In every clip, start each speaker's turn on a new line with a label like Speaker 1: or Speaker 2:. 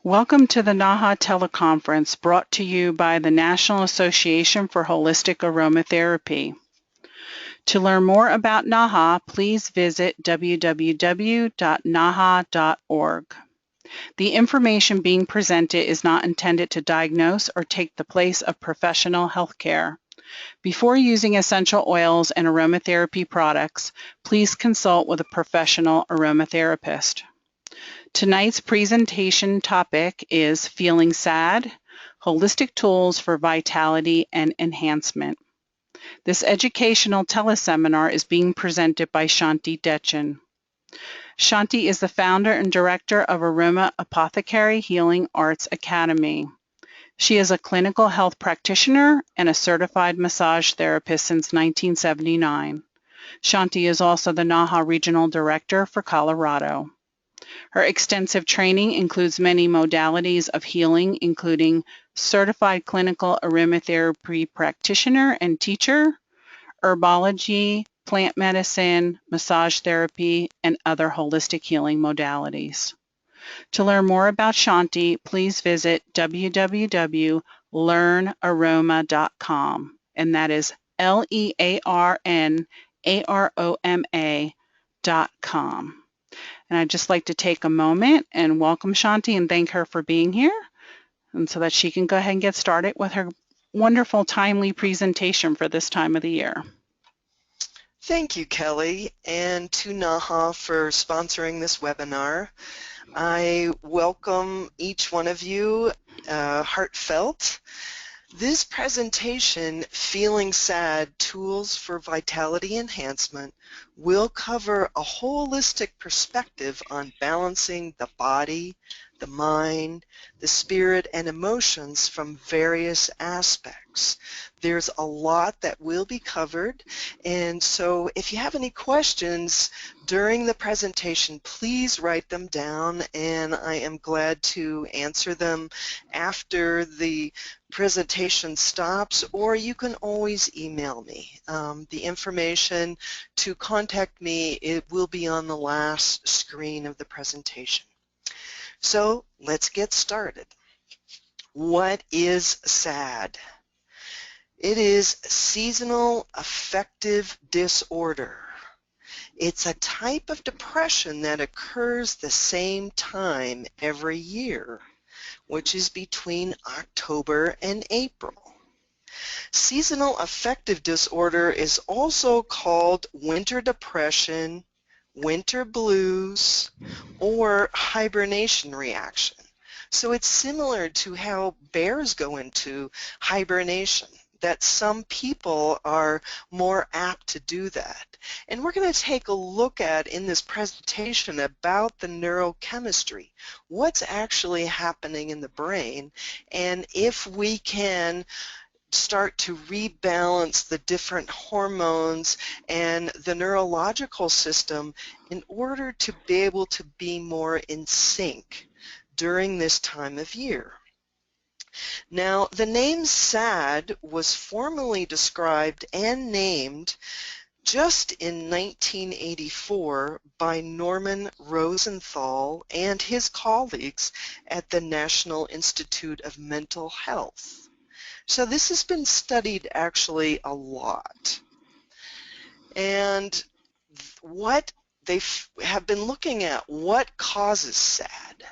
Speaker 1: Welcome to the NAHA teleconference brought to you by the National Association for Holistic Aromatherapy. To learn more about NAHA, please visit www.naha.org. The information being presented is not intended to diagnose or take the place of professional health care. Before using essential oils and aromatherapy products, please consult with a professional aromatherapist. Tonight's presentation topic is Feeling Sad, Holistic Tools for Vitality and Enhancement. This educational teleseminar is being presented by Shanti Dechen. Shanti is the founder and director of Aroma Apothecary Healing Arts Academy. She is a clinical health practitioner and a certified massage therapist since 1979. Shanti is also the NAHA Regional Director for Colorado. Her extensive training includes many modalities of healing, including certified clinical aromatherapy practitioner and teacher, herbology, plant medicine, massage therapy, and other holistic healing modalities. To learn more about Shanti, please visit www.learnaroma.com, and that is LEARNAROMA.com. And I'd just like to take a moment and welcome Shanti and thank her for being here, and so that she can go ahead and get started with her wonderful, timely presentation for this time of the year.
Speaker 2: Thank you, Kelly, and to NAHA for sponsoring this webinar. I welcome each one of you heartfelt. This presentation, Feeling Sad, Tools for Vitality Enhancement, will cover a holistic perspective on balancing the body, the mind, the spirit, and emotions from various aspects. There's a lot that will be covered, and so if you have any questions during the presentation, please write them down, and I am glad to answer them after the presentation stops, or you can always email me. The information to contact me, it will be on the last screen of the presentation. So let's get started. What is SAD? It is seasonal affective disorder. It's a type of depression that occurs the same time every year, which is between October and April. Seasonal affective disorder is also called winter depression, winter blues, or hibernation reaction. So it's similar to how bears go into hibernation, that some people are more apt to do that. And we're going to take a look at in this presentation about the neurochemistry, what's actually happening in the brain, and if we can start to rebalance the different hormones and the neurological system in order to be able to be more in sync during this time of year. Now, the name SAD was formally described and named just in 1984 by Norman Rosenthal and his colleagues at the National Institute of Mental Health. So this has been studied actually a lot. And what they have been looking at, what causes SAD?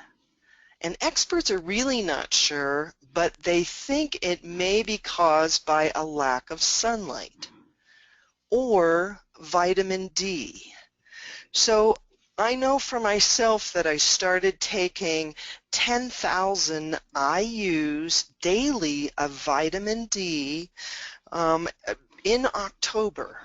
Speaker 2: And experts are really not sure, but they think it may be caused by a lack of sunlight or vitamin D. So I know for myself that I started taking 10,000 IUs daily of vitamin D in October,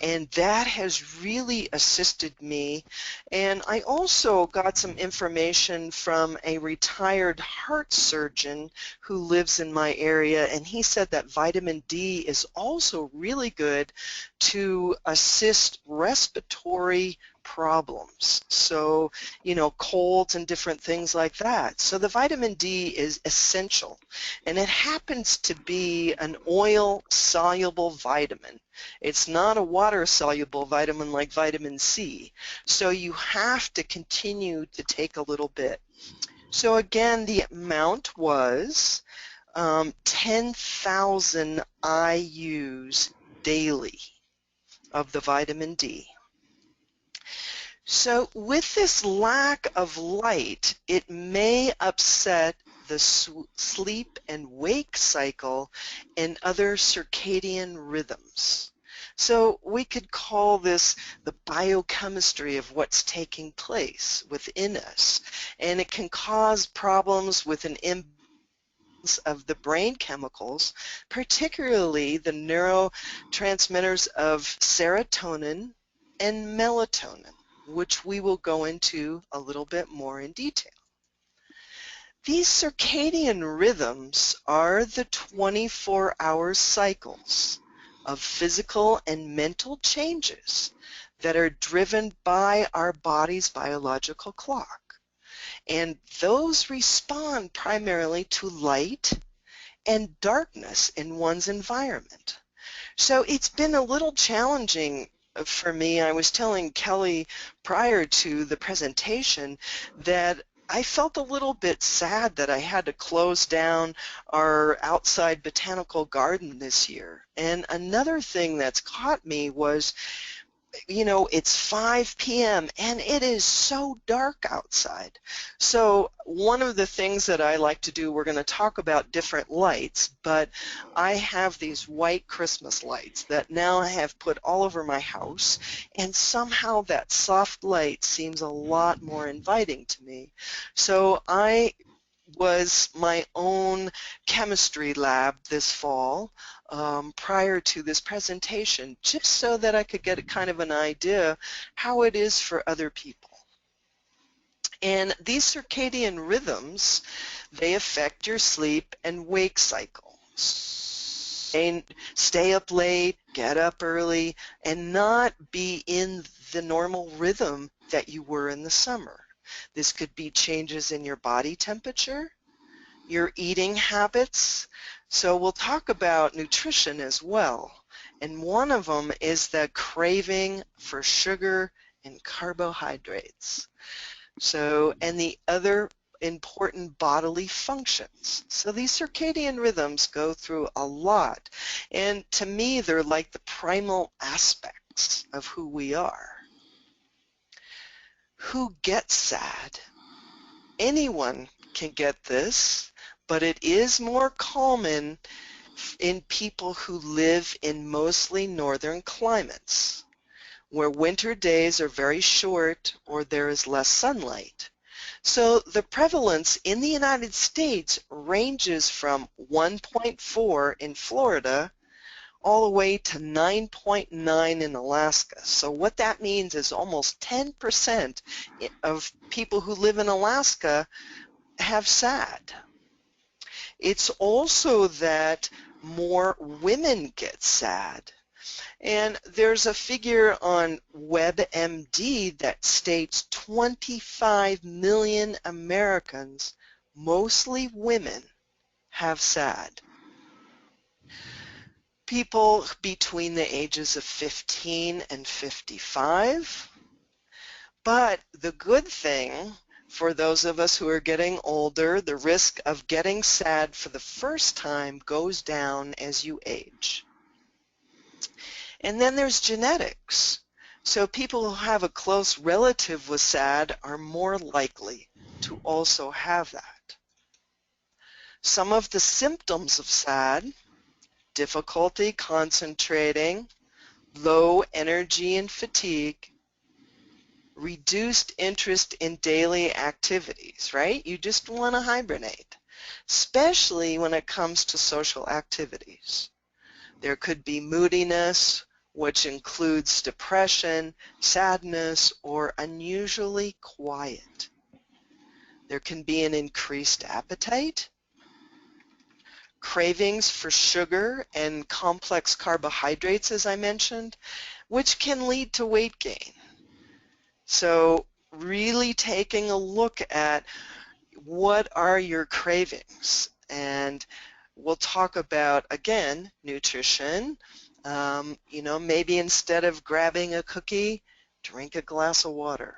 Speaker 2: and that has really assisted me. And I also got some information from a retired heart surgeon who lives in my area, and he said that vitamin D is also really good to assist respiratory problems, so colds and different things like that. So the vitamin D is essential, and it happens to be an oil soluble vitamin. It's not a water soluble vitamin like vitamin C, so you have to continue to take a little bit. So again, the amount was 10,000 IUs daily of the vitamin D. So with this lack of light, it may upset the sleep and wake cycle and other circadian rhythms. So we could call this the biochemistry of what's taking place within us, and it can cause problems with an imbalance of the brain chemicals, particularly the neurotransmitters of serotonin and melatonin, which we will go into a little bit more in detail. These circadian rhythms are the 24-hour cycles of physical and mental changes that are driven by our body's biological clock. And those respond primarily to light and darkness in one's environment. So it's been a little challenging for me. I was telling Kelly prior to the presentation that I felt a little bit sad that I had to close down our outside botanical garden this year. And another thing that's caught me was, you know, it's 5 p.m. and it is so dark outside. So one of the things that I like to do, we're going to talk about different lights, but I have these white Christmas lights that now I have put all over my house, and somehow that soft light seems a lot more inviting to me. So I was my own chemistry lab this fall prior to this presentation, just so that I could get a kind of an idea how it is for other people. And these circadian rhythms, they affect your sleep and wake cycles. And stay up late, get up early, and not be in the normal rhythm that you were in the summer. This could be changes in your body temperature, your eating habits. So we'll talk about nutrition as well. And one of them is the craving for sugar and carbohydrates. So, and the other important bodily functions. So these circadian rhythms go through a lot. And to me, they're like the primal aspects of who we are. Who gets sad? Anyone can get this, but it is more common in people who live in mostly northern climates, where winter days are very short or there is less sunlight. So the prevalence in the United States ranges from 1.4 in Florida all the way to 9.9 in Alaska. So what that means is almost 10% of people who live in Alaska have SAD. It's also that more women get SAD. And there's a figure on WebMD that states 25 million Americans, mostly women, have SAD. People between the ages of 15 and 55. But the good thing for those of us who are getting older, the risk of getting SAD for the first time goes down as you age. And then there's genetics. So people who have a close relative with SAD are more likely to also have that. Some of the symptoms of SAD: difficulty concentrating, low energy and fatigue, reduced interest in daily activities, right? You just want to hibernate, especially when it comes to social activities. There could be moodiness, which includes depression, sadness, or unusually quiet. There can be an increased appetite, cravings for sugar and complex carbohydrates, as I mentioned, which can lead to weight gain. So really taking a look at what are your cravings, and we'll talk about, again, nutrition. You know, maybe instead of grabbing a cookie, drink a glass of water.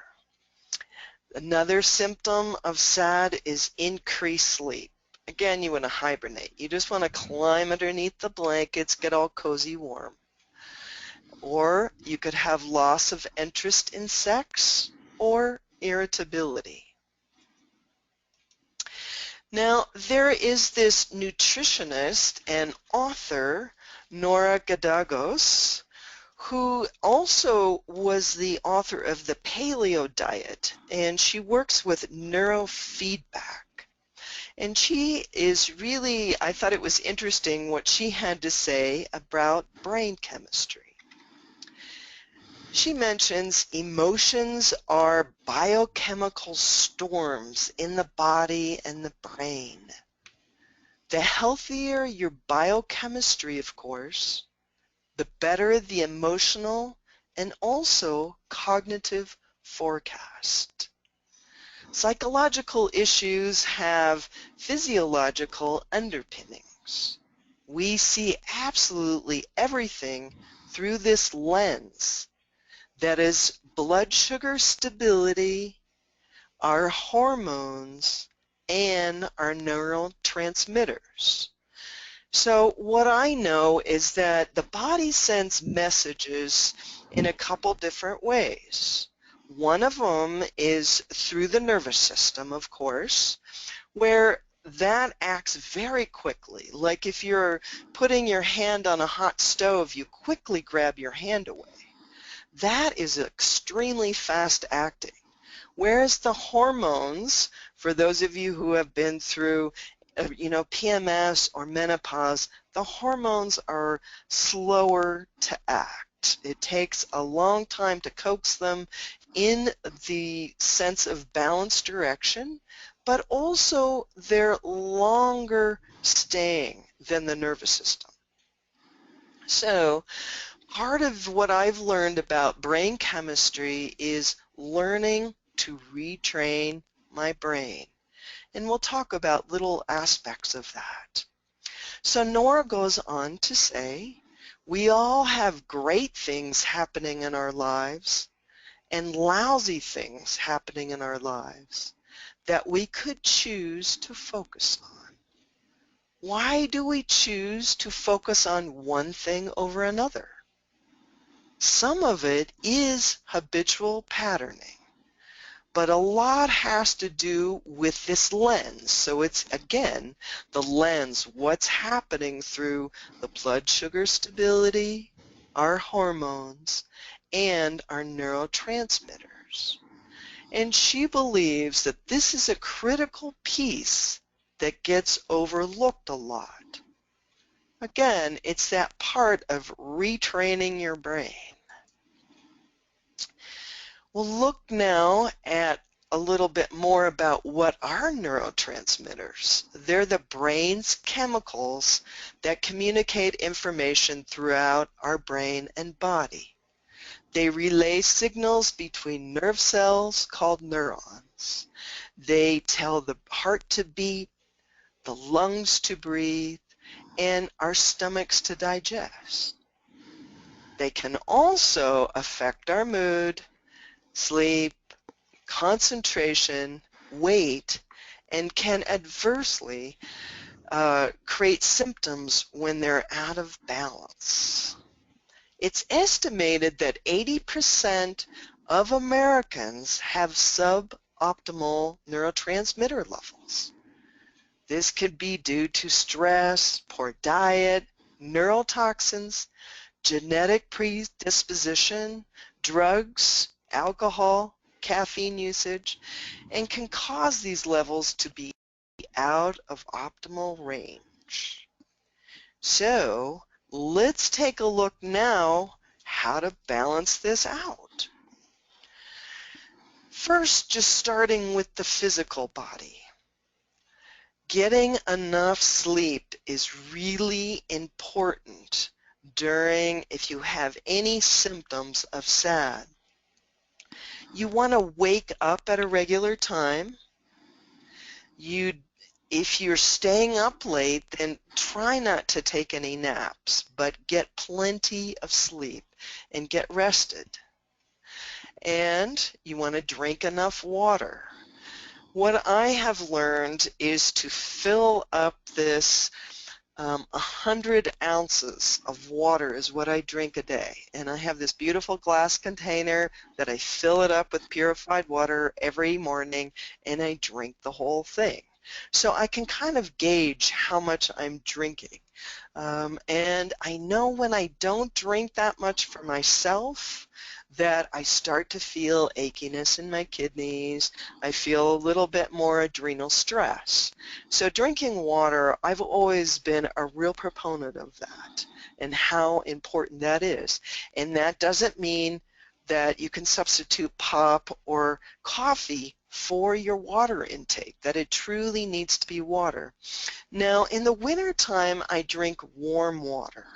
Speaker 2: Another symptom of SAD is increased sleep. Again, you want to hibernate. You just want to climb underneath the blankets, get all cozy warm. Or you could have loss of interest in sex or irritability. Now, there is this nutritionist and author, Nora Gedagos, who also was the author of the Paleo Diet, and she works with neurofeedback. And she is really, I thought it was interesting what she had to say about brain chemistry. She mentions emotions are biochemical storms in the body and the brain. The healthier your biochemistry, of course, the better the emotional and also cognitive forecast. Psychological issues have physiological underpinnings. We see absolutely everything through this lens. That is blood sugar stability, our hormones, and our neurotransmitters. So what I know is that the body sends messages in a couple different ways. One of them is through the nervous system, of course, where that acts very quickly. Like if you're putting your hand on a hot stove, you quickly grab your hand away. That is extremely fast acting. Whereas the hormones, for those of you who have been through PMS or menopause, the hormones are slower to act. It takes a long time to coax them in the sense of balanced direction, but also they're longer staying than the nervous system. So part of what I've learned about brain chemistry is learning to retrain my brain. And we'll talk about little aspects of that. So Nora goes on to say, we all have great things happening in our lives and lousy things happening in our lives that we could choose to focus on. Why do we choose to focus on one thing over another? Some of it is habitual patterning, but a lot has to do with this lens. So it's, again, the lens, what's happening through the blood sugar stability, our hormones, and our neurotransmitters. And she believes that this is a critical piece that gets overlooked a lot. Again, it's that part of retraining your brain. We'll look now at a little bit more about what are neurotransmitters. They're the brain's chemicals that communicate information throughout our brain and body. They relay signals between nerve cells called neurons. They tell the heart to beat, the lungs to breathe, and our stomachs to digest. They can also affect our mood, sleep, concentration, weight, and can adversely create symptoms when they're out of balance. It's estimated that 80% of Americans have suboptimal neurotransmitter levels. This could be due to stress, poor diet, neurotoxins, genetic predisposition, drugs, alcohol, caffeine usage, and can cause these levels to be out of optimal range. So let's take a look now how to balance this out. First, just starting with the physical body. Getting enough sleep is really important if you have any symptoms of SAD. You want to wake up at a regular time. If you're staying up late, then try not to take any naps, but get plenty of sleep and get rested. and you want to drink enough water. What I have learned is to fill up this 100 ounces of water is what I drink a day. And I have this beautiful glass container that I fill it up with purified water every morning, and I drink the whole thing. So I can kind of gauge how much I'm drinking. And I know when I don't drink that much for myself, that I start to feel achiness in my kidneys. I feel a little bit more adrenal stress. So drinking water, I've always been a real proponent of that and how important that is. And that doesn't mean that you can substitute pop or coffee for your water intake, that it truly needs to be water. Now, in the wintertime, I drink warm water,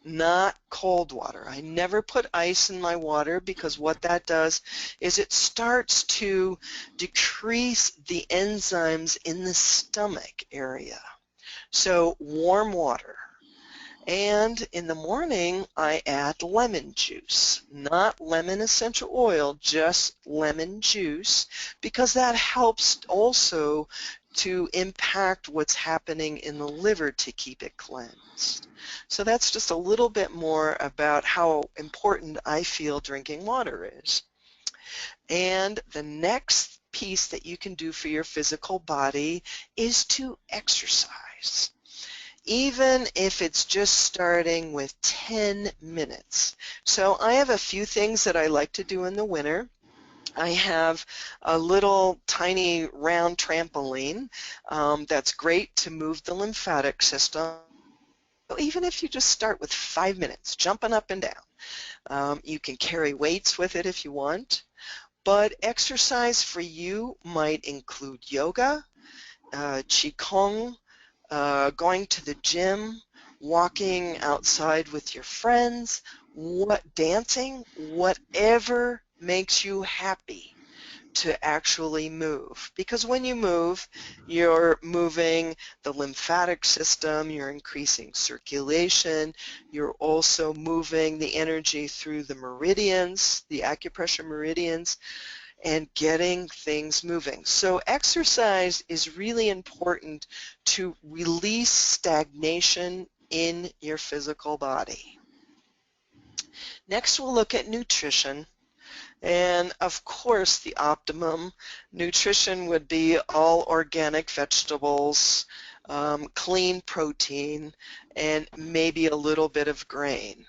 Speaker 2: not cold water. I never put ice in my water because what that does is it starts to decrease the enzymes in the stomach area. So warm water. And in the morning, I add lemon juice, not lemon essential oil, just lemon juice, because that helps also to impact what's happening in the liver to keep it cleansed. So that's just a little bit more about how important I feel drinking water is. And the next piece that you can do for your physical body is to exercise. Even if it's just starting with 10 minutes. So I have a few things that I like to do in the winter. I have a little tiny round trampoline that's great to move the lymphatic system. Even if you just start with 5 minutes, jumping up and down. You can carry weights with it if you want, but exercise for you might include yoga, qigong, going to the gym, walking outside with your friends, dancing, whatever makes you happy to actually move. Because when you move, you're moving the lymphatic system, you're increasing circulation, you're also moving the energy through the meridians, the acupressure meridians, and getting things moving. So exercise is really important to release stagnation in your physical body. Next, we'll look at nutrition. And of course, the optimum nutrition would be all organic vegetables, clean protein, and maybe a little bit of grain.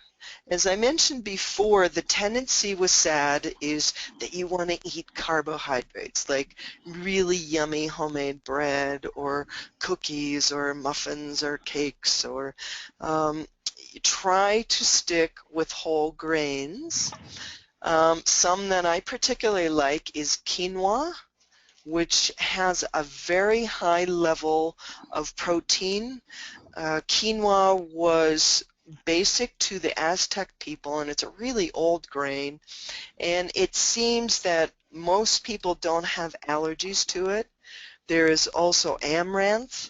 Speaker 2: As I mentioned before, the tendency with SAD is that you want to eat carbohydrates, like really yummy homemade bread or cookies or muffins or cakes, or try to stick with whole grains. Some that I particularly like is quinoa, which has a very high level of protein. Quinoa was basic to the Aztec people, and it's a really old grain, and it seems that most people don't have allergies to it. There is also amaranth,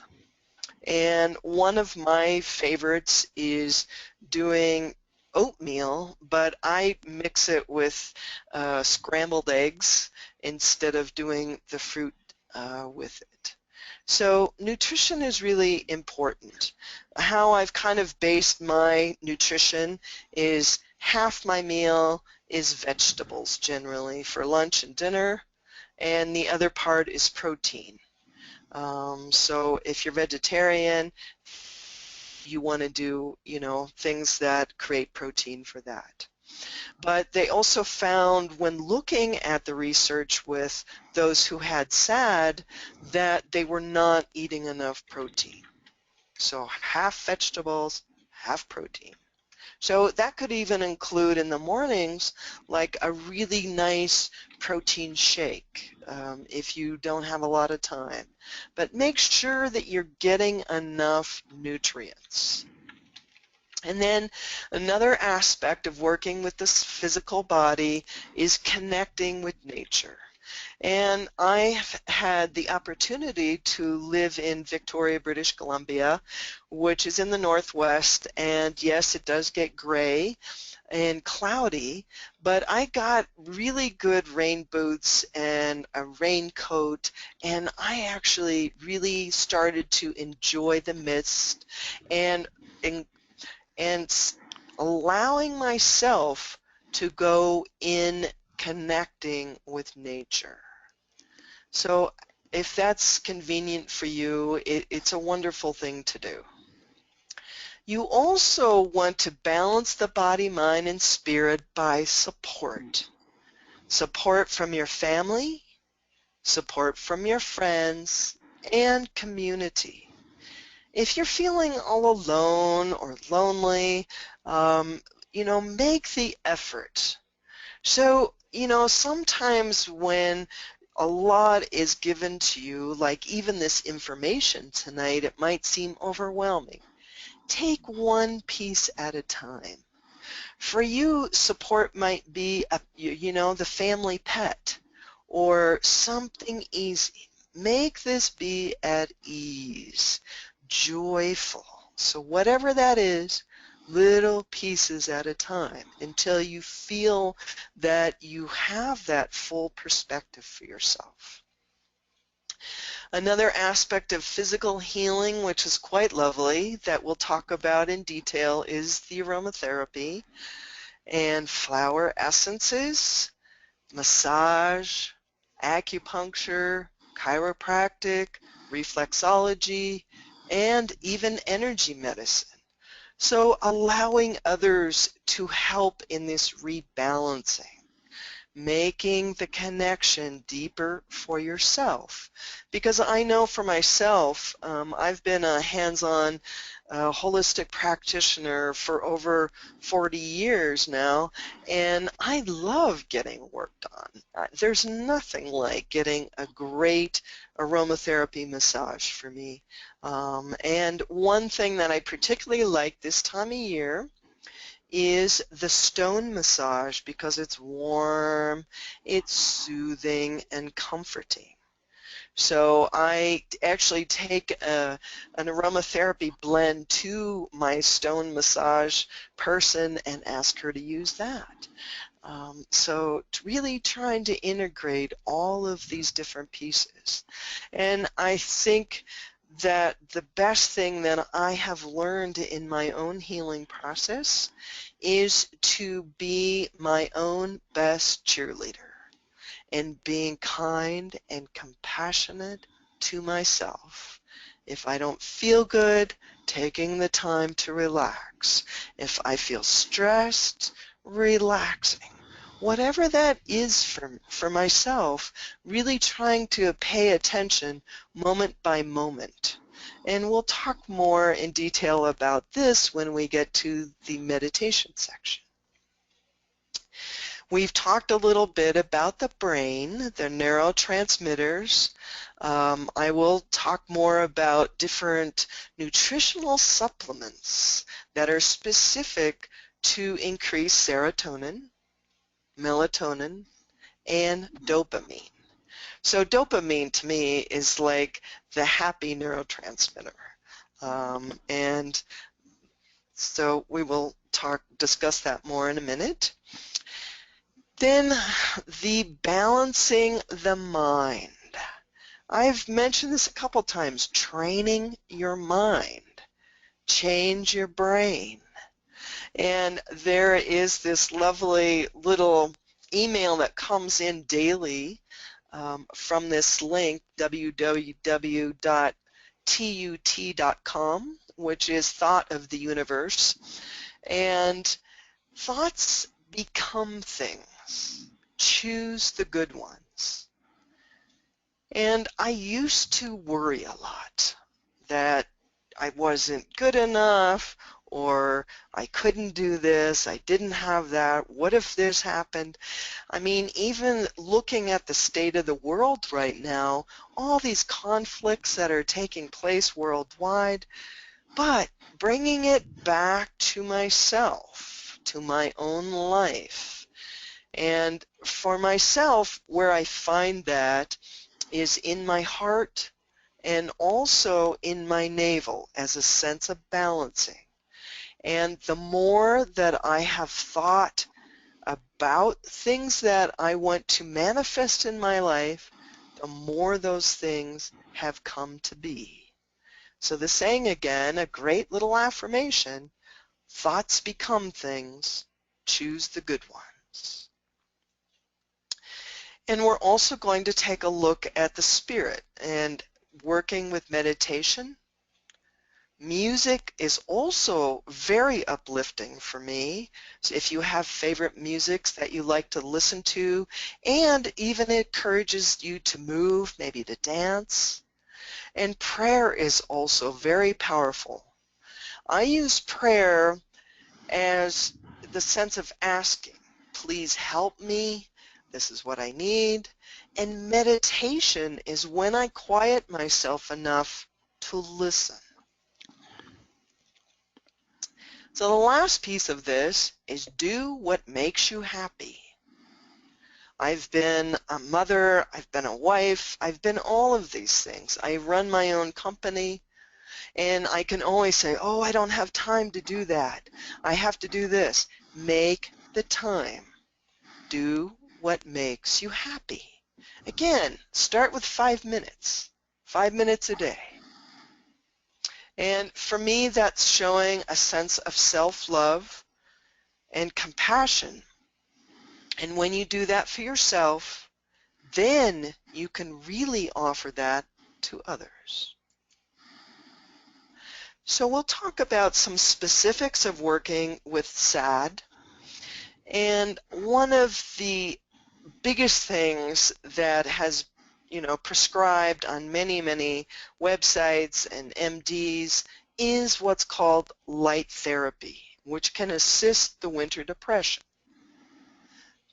Speaker 2: and one of my favorites is doing oatmeal, but I mix it with scrambled eggs instead of doing the fruit with it. So nutrition is really important. How I've kind of based my nutrition is half my meal is vegetables generally for lunch and dinner, and the other part is protein. So if you're vegetarian, you want to do, things that create protein for that. But they also found when looking at the research with those who had SAD that they were not eating enough protein. So half vegetables, half protein. So that could even include in the mornings like a really nice protein shake if you don't have a lot of time. But make sure that you're getting enough nutrients. And then another aspect of working with this physical body is connecting with nature. And I've had the opportunity to live in Victoria, British Columbia, which is in the Northwest, and yes, it does get gray and cloudy, but I got really good rain boots and a raincoat, and I actually really started to enjoy the mist and and, and allowing myself to go in connecting with nature. So if that's convenient for you, it's a wonderful thing to do. You also want to balance the body, mind, and spirit by support. Support from your family, support from your friends, and community. If you're feeling all alone or lonely, make the effort. So, sometimes when a lot is given to you, like even this information tonight, it might seem overwhelming. Take one piece at a time. For you, support might be, the family pet or something easy. Make this be at ease, joyful. So whatever that is, little pieces at a time until you feel that you have that full perspective for yourself. Another aspect of physical healing, which is quite lovely, that we'll talk about in detail, is the aromatherapy and flower essences, massage, acupuncture, chiropractic, reflexology, and even energy medicine. So allowing others to help in this rebalancing, making the connection deeper for yourself. Because I know for myself, I've been a hands-on holistic practitioner for over 40 years now, and I love getting work done. There's nothing like getting a great aromatherapy massage for me. And one thing that I particularly like this time of year is the stone massage because it's warm, it's soothing, and comforting. So I actually take an aromatherapy blend to my stone massage person and ask her to use that. So really trying to integrate all of these different pieces. And I think that the best thing that I have learned in my own healing process is to be my own best cheerleader and being kind and compassionate to myself. If I don't feel good, taking the time to relax. If I feel stressed, relaxing. Whatever that is for myself, really trying to pay attention moment by moment. And we'll talk more in detail about this when we get to the meditation section. We've talked a little bit about the brain, the neurotransmitters. I will talk more about different nutritional supplements that are specific to increase serotonin, melatonin, and dopamine. So dopamine to me is like the happy neurotransmitter. And so we will discuss that more in a minute. Then the balancing the mind. I've mentioned this a couple times, training your mind, change your brain. And there is this lovely little email that comes in daily from this link, www.tut.com, which is Thought of the Universe. And thoughts become things. Choose the good ones. And I used to worry a lot that I wasn't good enough, or I couldn't do this, I didn't have that, what if this happened? I mean, even looking at the state of the world right now, all these conflicts that are taking place worldwide, but bringing it back to myself, to my own life, And for myself, where I find that is in my heart and also in my navel as a sense of balancing. And the more that I have thought about things that I want to manifest in my life, the more those things have come to be. So the saying again, a great little affirmation, thoughts become things, choose the good ones. And we're also going to take a look at the spirit and working with meditation. Music is also very uplifting for me. So if you have favorite musics that you like to listen to, and even encourages you to move, maybe to dance. And prayer is also very powerful. I use prayer as the sense of asking, please help me, this is what I need. And meditation is when I quiet myself enough to listen. So the last piece of this is do what makes you happy. I've been a mother, I've been a wife, I've been all of these things. I run my own company, and I can always say, oh, I don't have time to do that. I have to do this. Make the time. Do what makes you happy. Again, start with 5 minutes, 5 minutes a day. And for me, that's showing a sense of self-love and compassion. And when you do that for yourself, then you can really offer that to others. So we'll talk about some specifics of working with SAD. And one of the biggest things that has prescribed on many websites and MDs is what's called light therapy, which can assist the winter depression.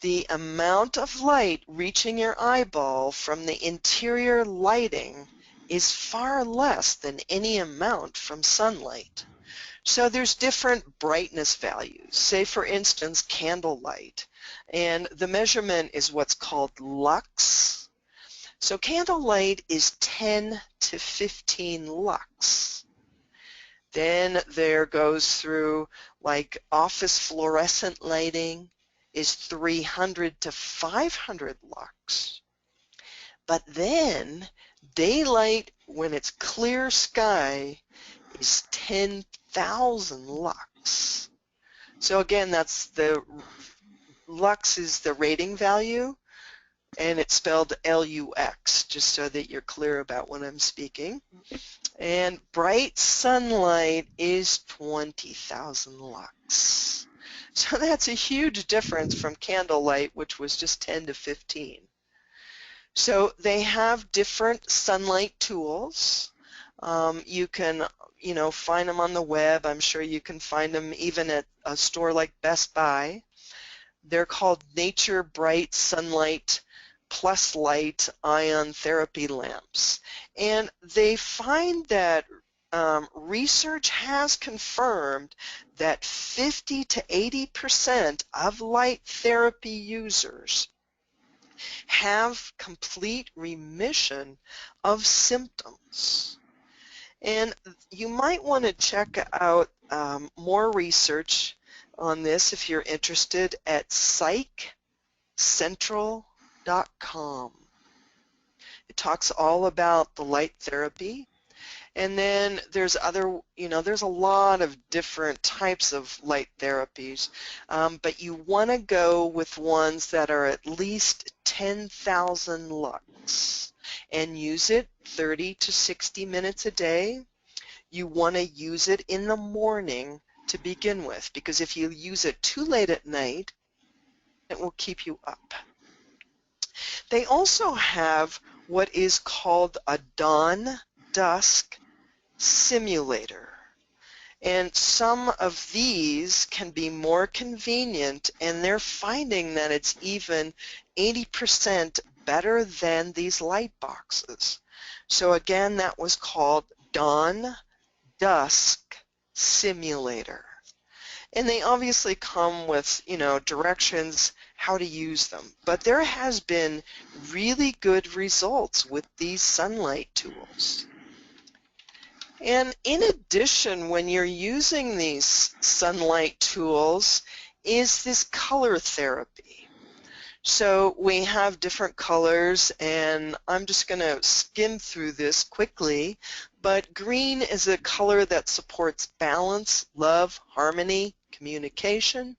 Speaker 2: The amount of light reaching your eyeball from the interior lighting is far less than any amount from sunlight. So there's different brightness values. Say, for instance, candlelight. And the measurement is what's called lux. So candlelight is 10 to 15 lux. Then there goes through like office fluorescent lighting is 300 to 500 lux. But then daylight, when it's clear sky, is 10,000 lux. So again, that's the lux is the rating value, and it's spelled Lux, just so that you're clear about what I'm speaking. And bright sunlight is 20,000 lux. So that's a huge difference from candlelight, which was just 10 to 15. So they have different sunlight tools. You can find them on the web. I'm sure you can find them even at a store like Best Buy. They're called Nature Bright Sunlight Plus Light Ion Therapy Lamps. And they find that research has confirmed that 50 to 80% of light therapy users have complete remission of symptoms. And you might want to check out more research on this if you're interested at psychcentral.com. It talks all about the light therapy. And then there's there's a lot of different types of light therapies, but you want to go with ones that are at least 10,000 lux and use it 30 to 60 minutes a day. You want to use it in the morning to begin with, because if you use it too late at night, it will keep you up. They also have what is called a dawn-dusk simulator, and some of these can be more convenient, and they're finding that it's even 80% better than these light boxes. So again, that was called dawn-dusk simulator. And they obviously come with directions how to use them. But there has been really good results with these sunlight tools. And in addition, when you're using these sunlight tools, is this color therapy. So we have different colors, and I'm just going to skim through this quickly, but green is a color that supports balance, love, harmony, communication.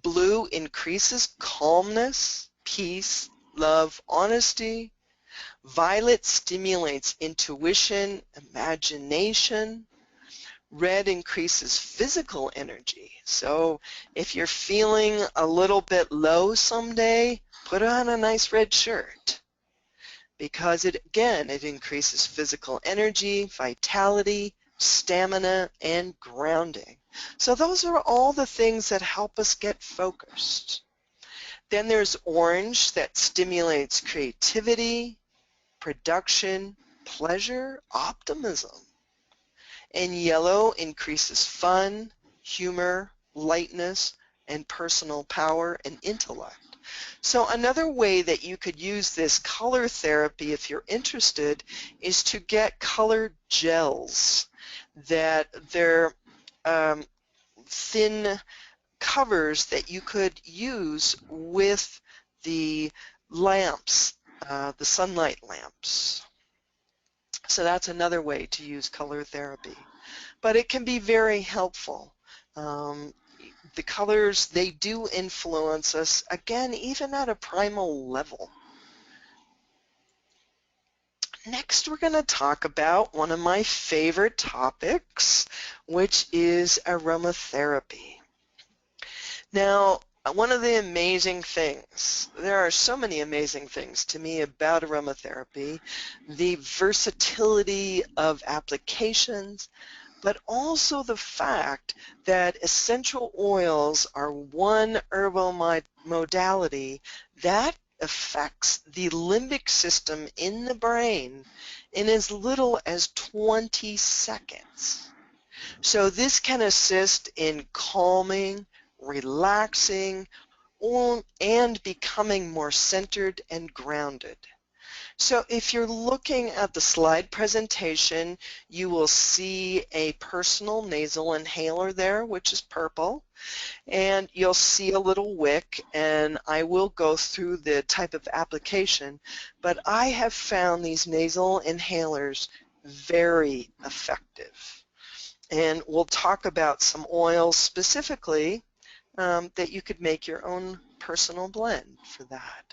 Speaker 2: Blue increases calmness, peace, love, honesty. Violet stimulates intuition, imagination. Red increases physical energy. So if you're feeling a little bit low someday, put on a nice red shirt, because it increases physical energy, vitality, stamina, and grounding. So those are all the things that help us get focused. Then there's orange that stimulates creativity, production, pleasure, optimism. And yellow increases fun, humor, lightness, and personal power and intellect. So another way that you could use this color therapy, if you're interested, is to get colored gels that they're thin covers that you could use with the lamps, the sunlight lamps. So that's another way to use color therapy. But it can be very helpful. The colors, they do influence us, again, even at a primal level. Next, we're going to talk about one of my favorite topics, which is aromatherapy. Now, one of the amazing things, there are so many amazing things to me about aromatherapy, the versatility of applications, but also the fact that essential oils are one herbal modality that affects the limbic system in the brain in as little as 20 seconds. So this can assist in calming, relaxing, and becoming more centered and grounded. So if you're looking at the slide presentation, you will see a personal nasal inhaler there, which is purple, and you'll see a little wick, and I will go through the type of application, but I have found these nasal inhalers very effective. And we'll talk about some oils specifically that you could make your own personal blend for that.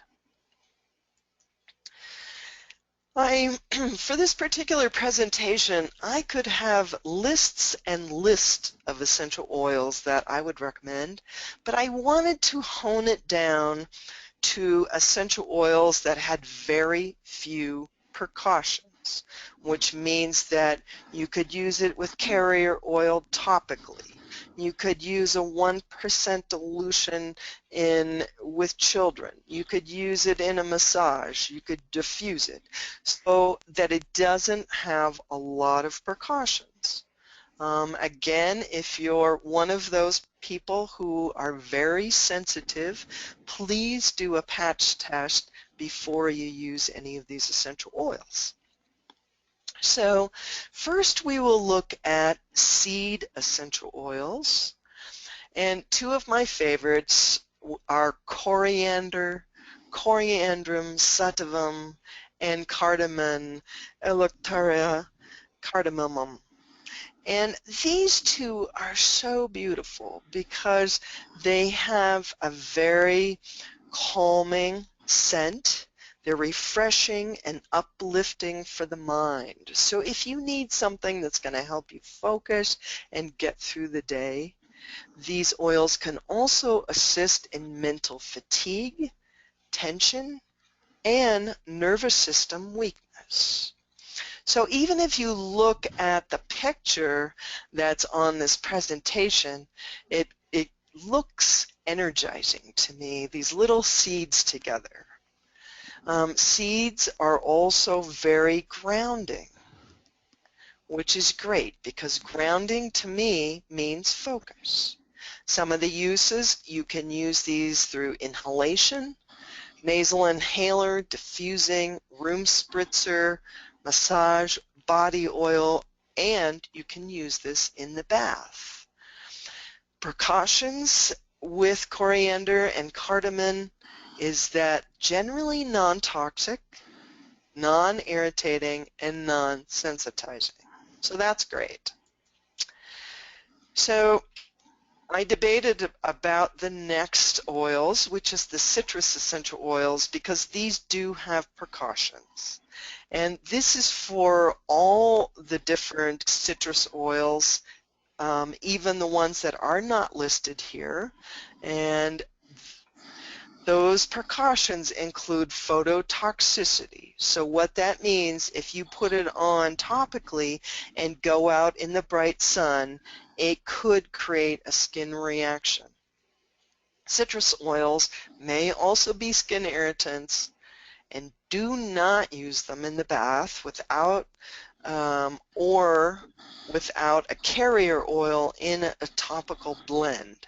Speaker 2: For this particular presentation, I could have lists and lists of essential oils that I would recommend, but I wanted to hone it down to essential oils that had very few precautions, which means that you could use it with carrier oil topically. You could use a 1% dilution with children. You could use it in a massage. You could diffuse it so that it doesn't have a lot of precautions. Again, if you're one of those people who are very sensitive, please do a patch test before you use any of these essential oils. So first we will look at seed essential oils, and two of my favorites are coriander, Coriandrum sativum, and cardamom, Electaria cardamomum. And these two are so beautiful because they have a very calming scent. They're refreshing and uplifting for the mind. So if you need something that's going to help you focus and get through the day, these oils can also assist in mental fatigue, tension, and nervous system weakness. So even if you look at the picture that's on this presentation, it looks energizing to me, these little seeds together. Seeds are also very grounding, which is great because grounding to me means focus. Some of the uses, you can use these through inhalation, nasal inhaler, diffusing, room spritzer, massage, body oil, and you can use this in the bath. Precautions with coriander and cardamom is that generally non-toxic, non-irritating, and non-sensitizing. So that's great. So I debated about the next oils, which is the citrus essential oils, because these do have precautions. And this is for all the different citrus oils, even the ones that are not listed here. And those precautions include phototoxicity. So what that means, if you put it on topically and go out in the bright sun, it could create a skin reaction. Citrus oils may also be skin irritants, and do not use them in the bath without or without a carrier oil in a topical blend.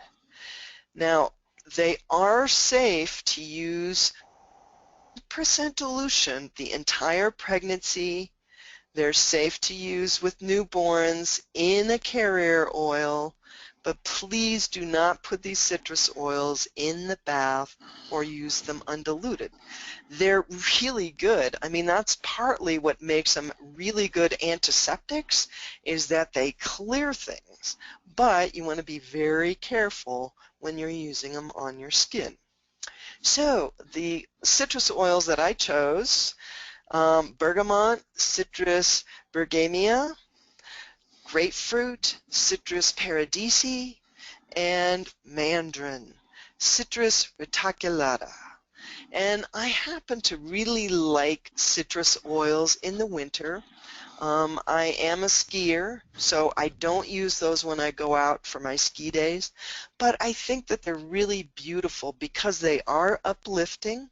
Speaker 2: Now, they are safe to use 100% dilution the entire pregnancy. They're safe to use with newborns in a carrier oil, but please do not put these citrus oils in the bath or use them undiluted. They're really good. I mean, that's partly what makes them really good antiseptics, is that they clear things, but you want to be very careful when you're using them on your skin. So the citrus oils that I chose, bergamot, citrus bergamia, grapefruit, citrus paradisi, and mandarin, citrus reticulata. And I happen to really like citrus oils in the winter. I am a skier, so I don't use those when I go out for my ski days, but I think that they're really beautiful because they are uplifting.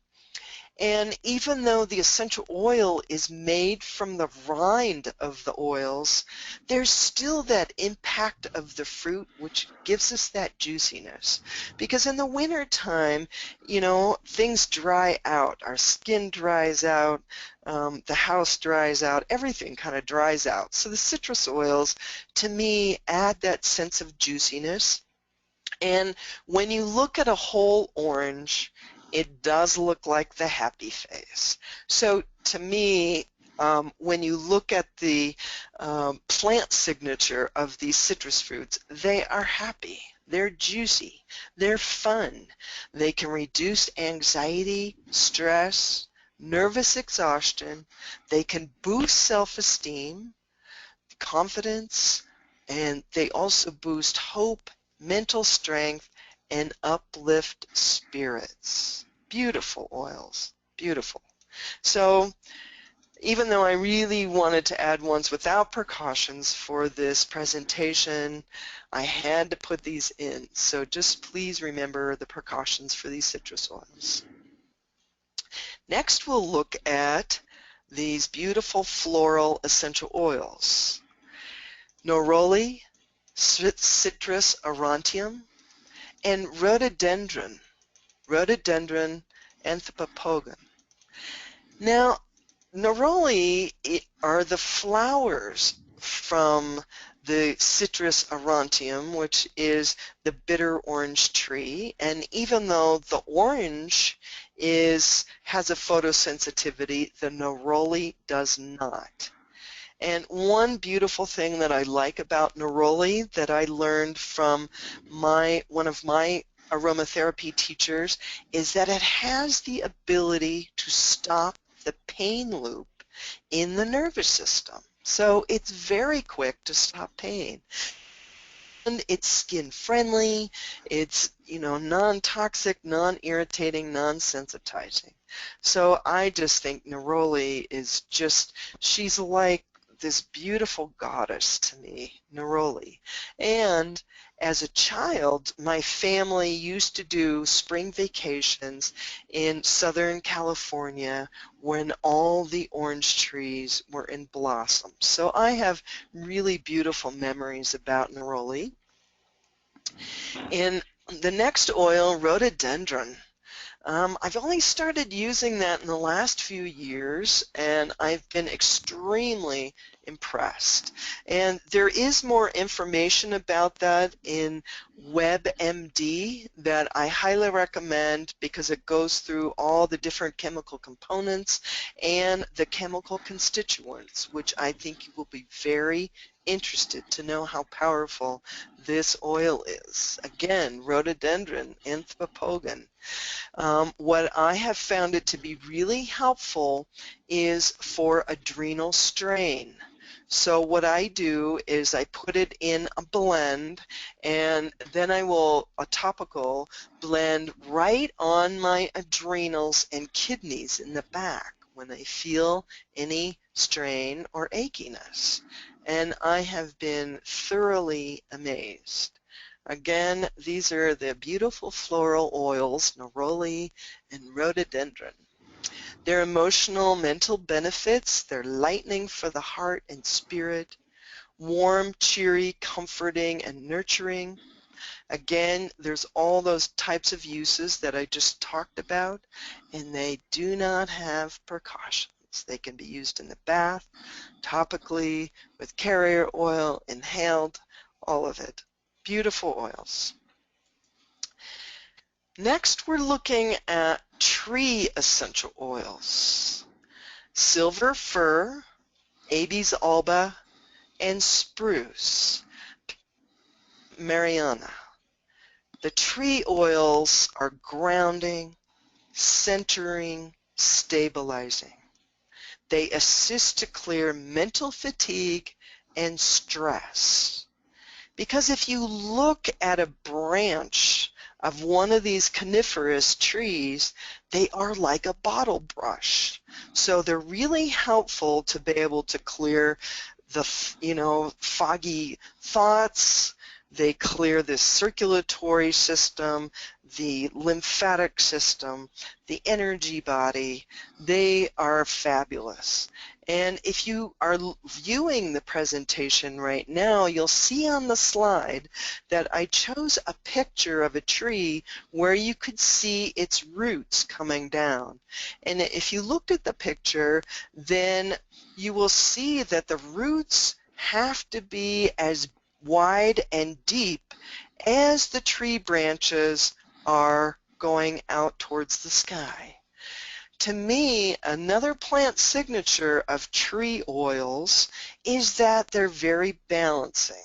Speaker 2: And even though the essential oil is made from the rind of the oils, there's still that impact of the fruit, which gives us that juiciness. Because in the winter time, you know, things dry out. Our skin dries out, the house dries out, everything kind of dries out. So the citrus oils, to me, add that sense of juiciness. And when you look at a whole orange, it does look like the happy face. So to me, when you look at the plant signature of these citrus fruits, they are happy, they're juicy, they're fun. They can reduce anxiety, stress, nervous exhaustion. They can boost self-esteem, confidence, and they also boost hope, mental strength, and uplift spirits. Beautiful oils, beautiful. So even though I really wanted to add ones without precautions for this presentation, I had to put these in. So just please remember the precautions for these citrus oils. Next, we'll look at these beautiful floral essential oils. Neroli, citrus aurantium, and rhododendron anthropogon. Now, neroli are the flowers from the citrus aurantium, which is the bitter orange tree, and even though the orange has a photosensitivity, the neroli does not. And one beautiful thing that I like about neroli that I learned from one of my aromatherapy teachers is that it has the ability to stop the pain loop in the nervous system. So it's very quick to stop pain. And it's skin friendly, it's, you know, non-toxic, non-irritating, non-sensitizing. So I just think neroli is just, she's like this beautiful goddess to me, neroli. And as a child, my family used to do spring vacations in Southern California when all the orange trees were in blossom. So I have really beautiful memories about neroli. And the next oil, rhododendron. I've only started using that in the last few years, and I've been extremely impressed. And there is more information about that in WebMD that I highly recommend because it goes through all the different chemical components and the chemical constituents, which I think you will be very interested to know how powerful this oil is. Again, rhododendron, anthropogon. What I have found it to be really helpful is for adrenal strain. So what I do is I put it in a blend, and then I will, a topical, blend right on my adrenals and kidneys in the back when I feel any strain or achiness. And I have been thoroughly amazed. Again, these are the beautiful floral oils, neroli and rhododendron. Their emotional, mental benefits, they're lightening for the heart and spirit, warm, cheery, comforting, and nurturing. Again, there's all those types of uses that I just talked about, and they do not have precautions. They can be used in the bath, topically, with carrier oil, inhaled, all of it. Beautiful oils. Next, we're looking at tree essential oils. Silver fir, Abies alba, and spruce, Mariana. The tree oils are grounding, centering, stabilizing. They assist to clear mental fatigue and stress. Because if you look at a branch of one of these coniferous trees, they are like a bottle brush. So they're really helpful to be able to clear the, foggy thoughts. They clear the circulatory system, the lymphatic system, the energy body. They are fabulous. And if you are viewing the presentation right now, you'll see on the slide that I chose a picture of a tree where you could see its roots coming down. And if you looked at the picture, then you will see that the roots have to be as wide and deep as the tree branches are going out towards the sky. To me, another plant signature of tree oils is that they're very balancing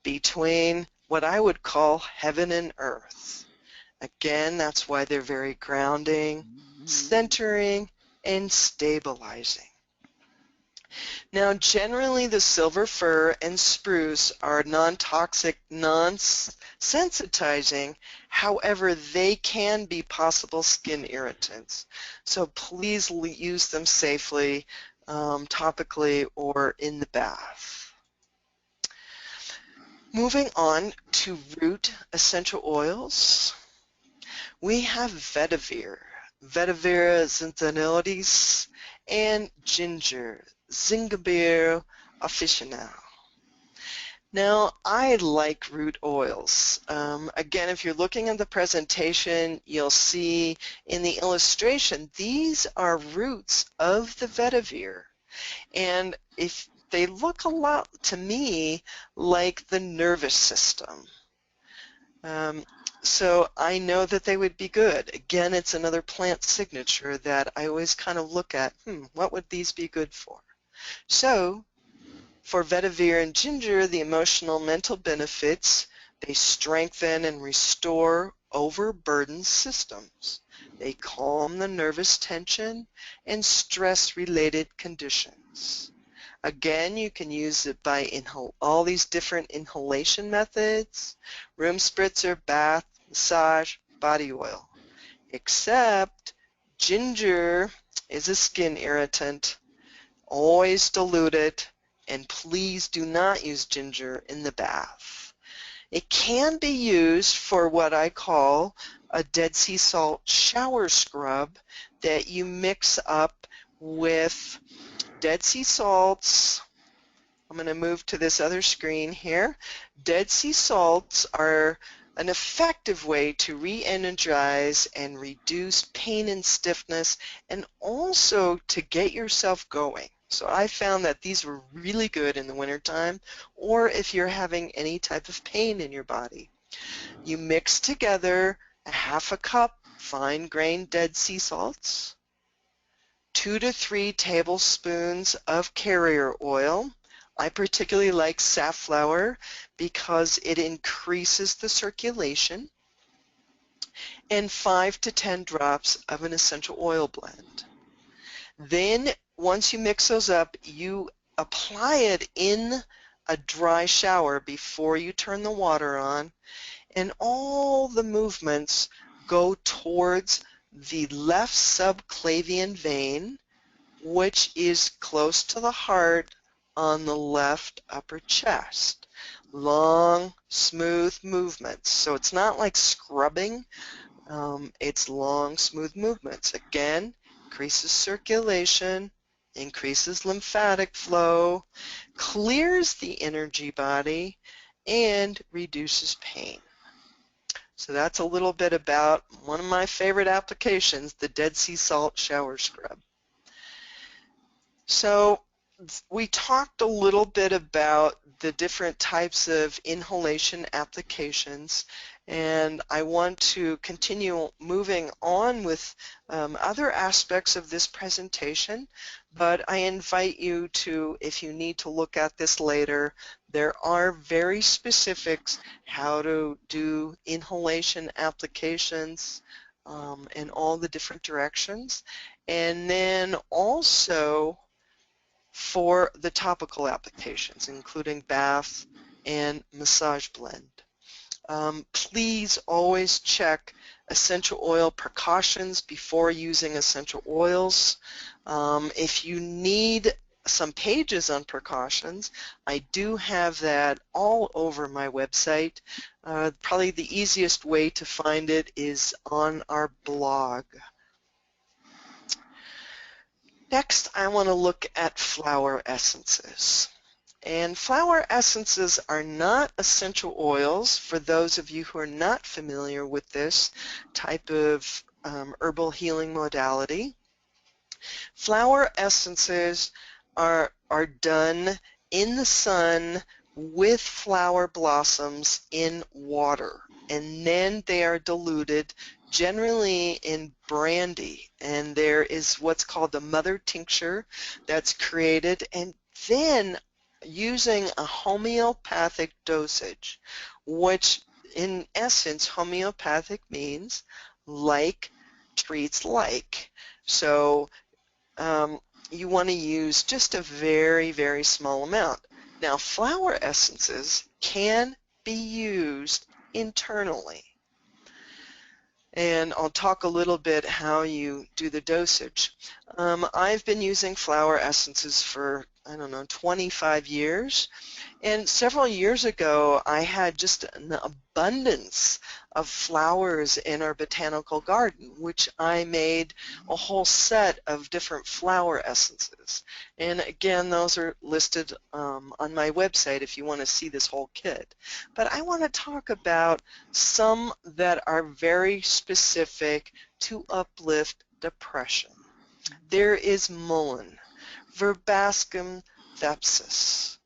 Speaker 2: between what I would call heaven and earth. Again, that's why they're very grounding, centering, and stabilizing. Now, generally, the silver fir and spruce are non-toxic, non-sensitizing. However, they can be possible skin irritants. So please use them safely, topically, or in the bath. Moving on to root essential oils, we have vetiver, Vetiver zinzanioides, and ginger, Zingiber officinale. Now, I like root oils. Again, if you're looking at the presentation, you'll see in the illustration, these are roots of the vetiver. And if they look a lot to me like the nervous system. So I know that they would be good. Again, it's another plant signature that I always kind of look at, what would these be good for? So for vetiver and ginger, the emotional mental benefits, they strengthen and restore overburdened systems. They calm the nervous tension and stress-related conditions. Again, you can use it by all these different inhalation methods, room spritzer, bath, massage, body oil. Except ginger is a skin irritant. Always dilute it, and please do not use ginger in the bath. It can be used for what I call a Dead Sea salt shower scrub that you mix up with Dead Sea salts, I'm going to move to this other screen here. Dead sea salts are an effective way to re-energize and reduce pain and stiffness, and also to get yourself going. So I found that these were really good in the wintertime, or if you're having any type of pain in your body. You mix together a half a cup fine-grained dead sea salts, 2 to 3 tablespoons of carrier oil. I particularly like safflower because it increases the circulation, and 5 to 10 drops of an essential oil blend. Then once you mix those up, you apply it in a dry shower before you turn the water on, and all the movements go towards the left subclavian vein, which is close to the heart on the left upper chest. Long, smooth movements. So it's not like scrubbing, it's long, smooth movements. Again, increases circulation, increases lymphatic flow, clears the energy body, and reduces pain. So that's a little bit about one of my favorite applications, the Dead Sea Salt Shower Scrub. So we talked a little bit about the different types of inhalation applications, and I want to continue moving on with other aspects of this presentation, but I invite you to, if you need to look at this later, there are very specifics how to do inhalation applications in all the different directions, and then also for the topical applications, including bath and massage blend. Please always check essential oil precautions before using essential oils. If you need some pages on precautions, I do have that all over my website. Probably the easiest way to find it is on our blog. Next, I want to look at flower essences. And flower essences are not essential oils for those of you who are not familiar with this type of herbal healing modality. Flower essences are done in the sun with flower blossoms in water, and then they are diluted generally in brandy, and there is what's called the mother tincture that's created, and then using a homeopathic dosage, which in essence homeopathic means like treats like. So you want to use just a very, very small amount. Now, flower essences can be used internally, and I'll talk a little bit how you do the dosage. I've been using flower essences for, I don't know, 25 years, and several years ago I had just an abundance of flowers in our botanical garden, which I made a whole set of different flower essences. And again, those are listed on my website if you want to see this whole kit. But I want to talk about some that are very specific to uplift depression. There is mullein, verbascum thepsis,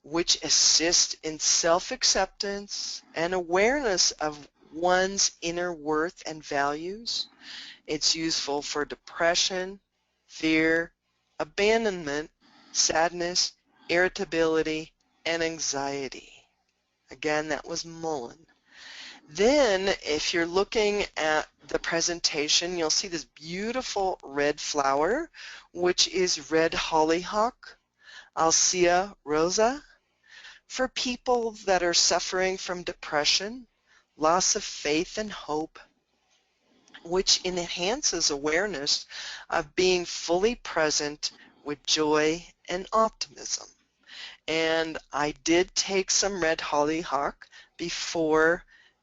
Speaker 2: which assists in self-acceptance and awareness of one's inner worth and values. It's useful for depression, fear, abandonment, sadness, irritability, and anxiety. Again, that was mullein. Then, if you're looking at the presentation, you'll see this beautiful red flower, which is red hollyhock, Alcea rosa. For people that are suffering from depression, loss of faith and hope, which enhances awareness of being fully present with joy and optimism. And I did take some red hollyhock before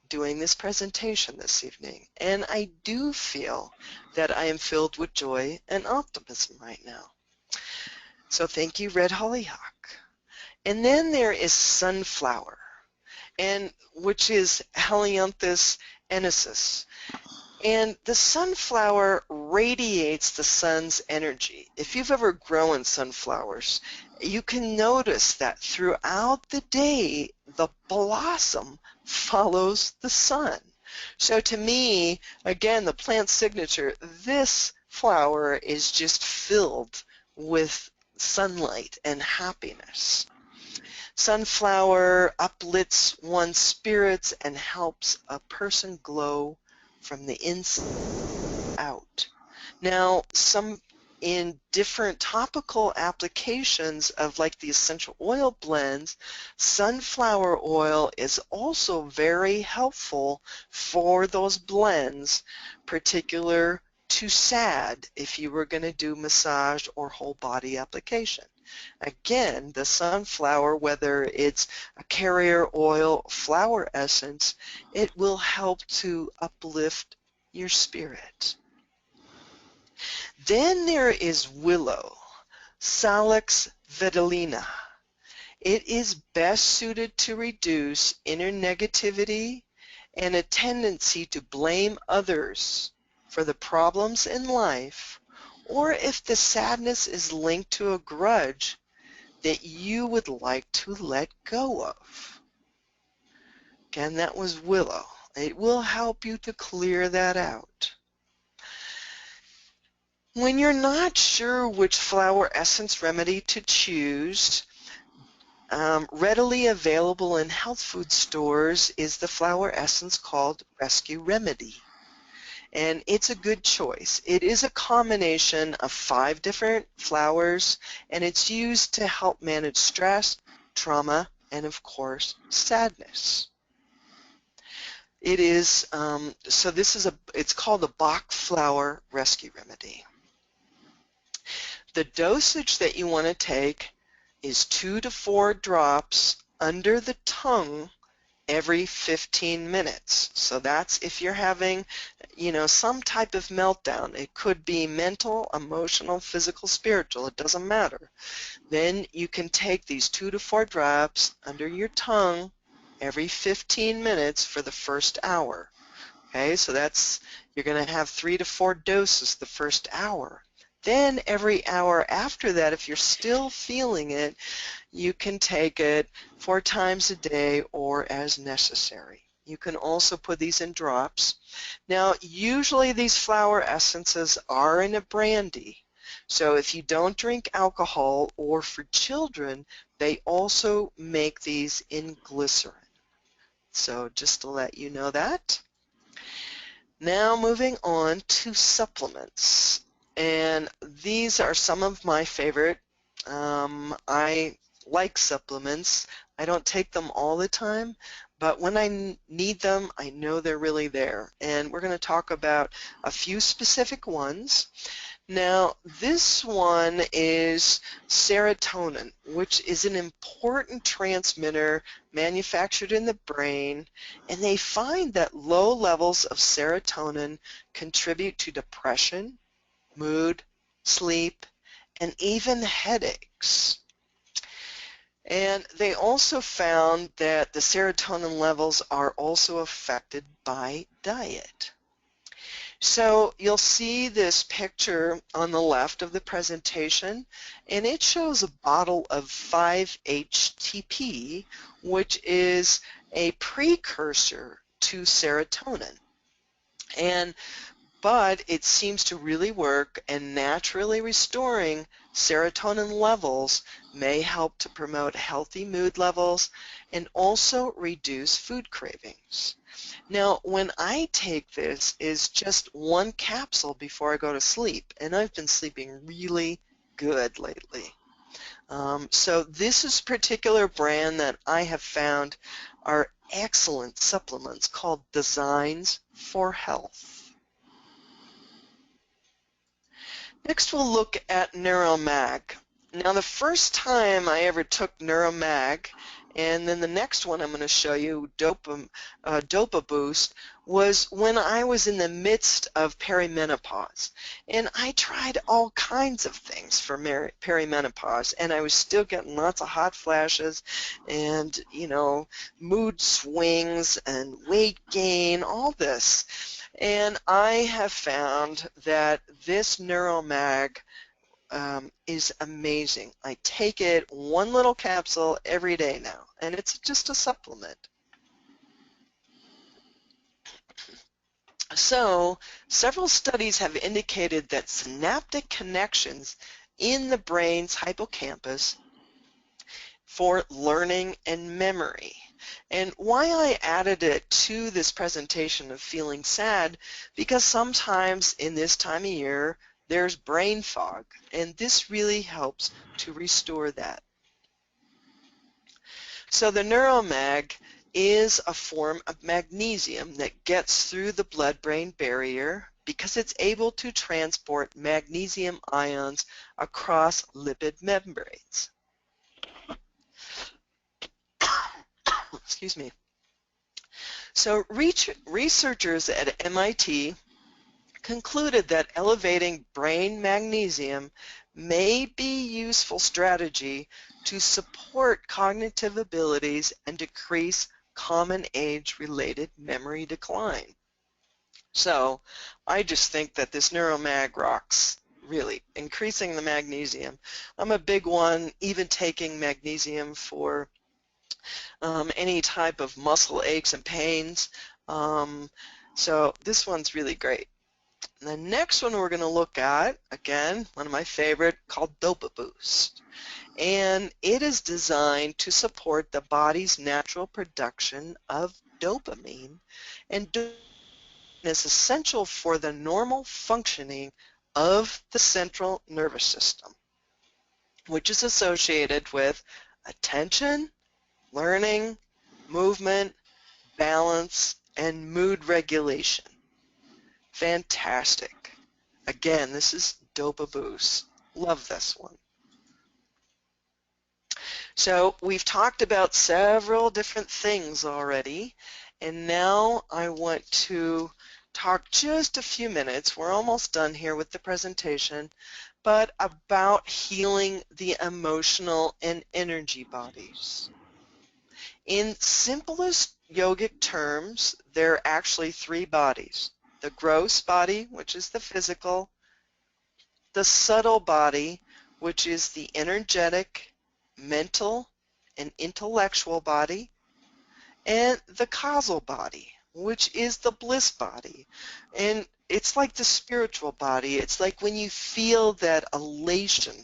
Speaker 2: doing this presentation this evening, and I do feel that I am filled with joy and optimism right now. So thank you, red hollyhock. And then there is sunflower, and which is Helianthus ensis. And the sunflower radiates the sun's energy. If you've ever grown sunflowers, you can notice that throughout the day, the blossom follows the sun. So to me, again, the plant signature, this flower is just filled with sunlight and happiness. Sunflower uplifts one's spirits and helps a person glow from the inside out. Now, some in different topical applications of like the essential oil blends, sunflower oil is also very helpful for those blends, particular to SAD if you were going to do massage or whole body application. Again, the sunflower, whether it's a carrier oil, flower essence, it will help to uplift your spirit. Then there is willow, Salix vitellina. It is best suited to reduce inner negativity and a tendency to blame others for the problems in life, or if the sadness is linked to a grudge that you would like to let go of. Again, that was willow. It will help you to clear that out. When you're not sure which flower essence remedy to choose, readily available in health food stores is the flower essence called Rescue Remedy. And it's a good choice. It is a combination of 5 different flowers, and it's used to help manage stress, trauma, and of course, sadness. It is, so this is it's called a Bach Flower Rescue Remedy. The dosage that you want to take is 2 to 4 drops under the tongue every 15 minutes. So that's if you're having, some type of meltdown. It could be mental, emotional, physical, spiritual. It doesn't matter. Then you can take these 2 to 4 drops under your tongue every 15 minutes for the first hour. Okay, so you're going to have 3 to 4 doses the first hour. Then every hour after that, if you're still feeling it, you can take it 4 times a day or as necessary. You can also put these in drops. Now, usually these flower essences are in a brandy. So if you don't drink alcohol, or for children, they also make these in glycerin. So just to let you know that. Now moving on to supplements. And these are some of my favorite. I like supplements. I don't take them all the time, but when I need them, I know they're really there. And we're going to talk about a few specific ones. Now, this one is serotonin, which is an important transmitter manufactured in the brain, and they find that low levels of serotonin contribute to depression, mood, sleep, and even headaches. And they also found that the serotonin levels are also affected by diet. So you'll see this picture on the left of the presentation, and it shows a bottle of 5-HTP, which is a precursor to serotonin. But it seems to really work, and naturally restoring serotonin levels may help to promote healthy mood levels and also reduce food cravings. Now, when I take this, is just 1 capsule before I go to sleep, and I've been sleeping really good lately. So this is a particular brand that I have found are excellent supplements called Designs for Health. Next, we'll look at Neuromag. Now, the first time I ever took Neuromag, And then the next one I'm going to show you, Dopa Boost, was when I was in the midst of perimenopause. And I tried all kinds of things for perimenopause, and I was still getting lots of hot flashes and, you know, mood swings and weight gain, all this. And I have found that this Neuromag is amazing. I take it one little capsule every day now, and it's just a supplement. So, several studies have indicated that synaptic connections in the brain's hippocampus for learning and memory. And why I added it to this presentation of feeling sad, because sometimes in this time of year, there's brain fog, and this really helps to restore that. So the Neuromag is a form of magnesium that gets through the blood-brain barrier because it's able to transport magnesium ions across lipid membranes. Excuse me. So researchers at MIT concluded that elevating brain magnesium may be a useful strategy to support cognitive abilities and decrease common age-related memory decline. So I just think that this Neuromag rocks, really, increasing the magnesium. I'm a big one, even taking magnesium for any type of muscle aches and pains. So this one's really great. The next one we're going to look at, again, one of my favorite, called Dopa Boost. And it is designed to support the body's natural production of dopamine. And dopamine is essential for the normal functioning of the central nervous system, which is associated with attention, learning, movement, balance, and mood regulation. Fantastic. Again, this is Dopa Boost. Love this one. So we've talked about several different things already, and now I want to talk just a few minutes, we're almost done here with the presentation, but about healing the emotional and energy bodies. In simplest yogic terms, there are actually three bodies. The gross body, which is the physical, the subtle body, which is the energetic, mental, and intellectual body, and the causal body, which is the bliss body. And it's like the spiritual body. It's like when you feel that elation,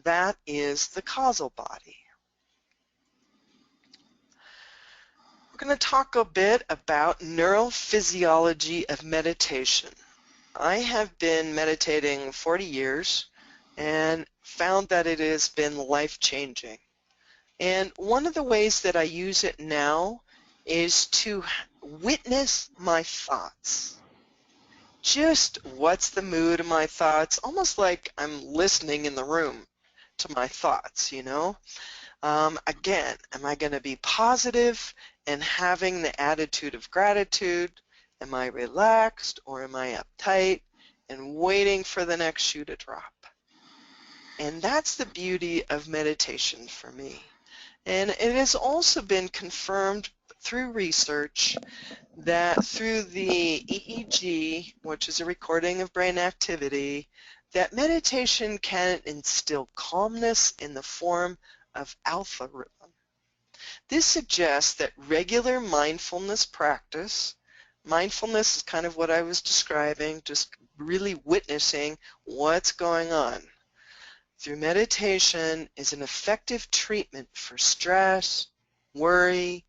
Speaker 2: that is the causal body. We're going to talk a bit about neurophysiology of meditation. I have been meditating 40 years and found that it has been life-changing. And one of the ways that I use it now is to witness my thoughts. Just what's the mood of my thoughts, almost like I'm listening in the room to my thoughts, you know. Again, am I going to be positive and having the attitude of gratitude? Am I relaxed or am I uptight and waiting for the next shoe to drop? And that's the beauty of meditation for me. And it has also been confirmed through research that through the EEG, which is a recording of brain activity, that meditation can instill calmness in the form of alpha rhythm. This suggests that regular mindfulness practice, mindfulness is kind of what I was describing, just really witnessing what's going on, through meditation is an effective treatment for stress, worry,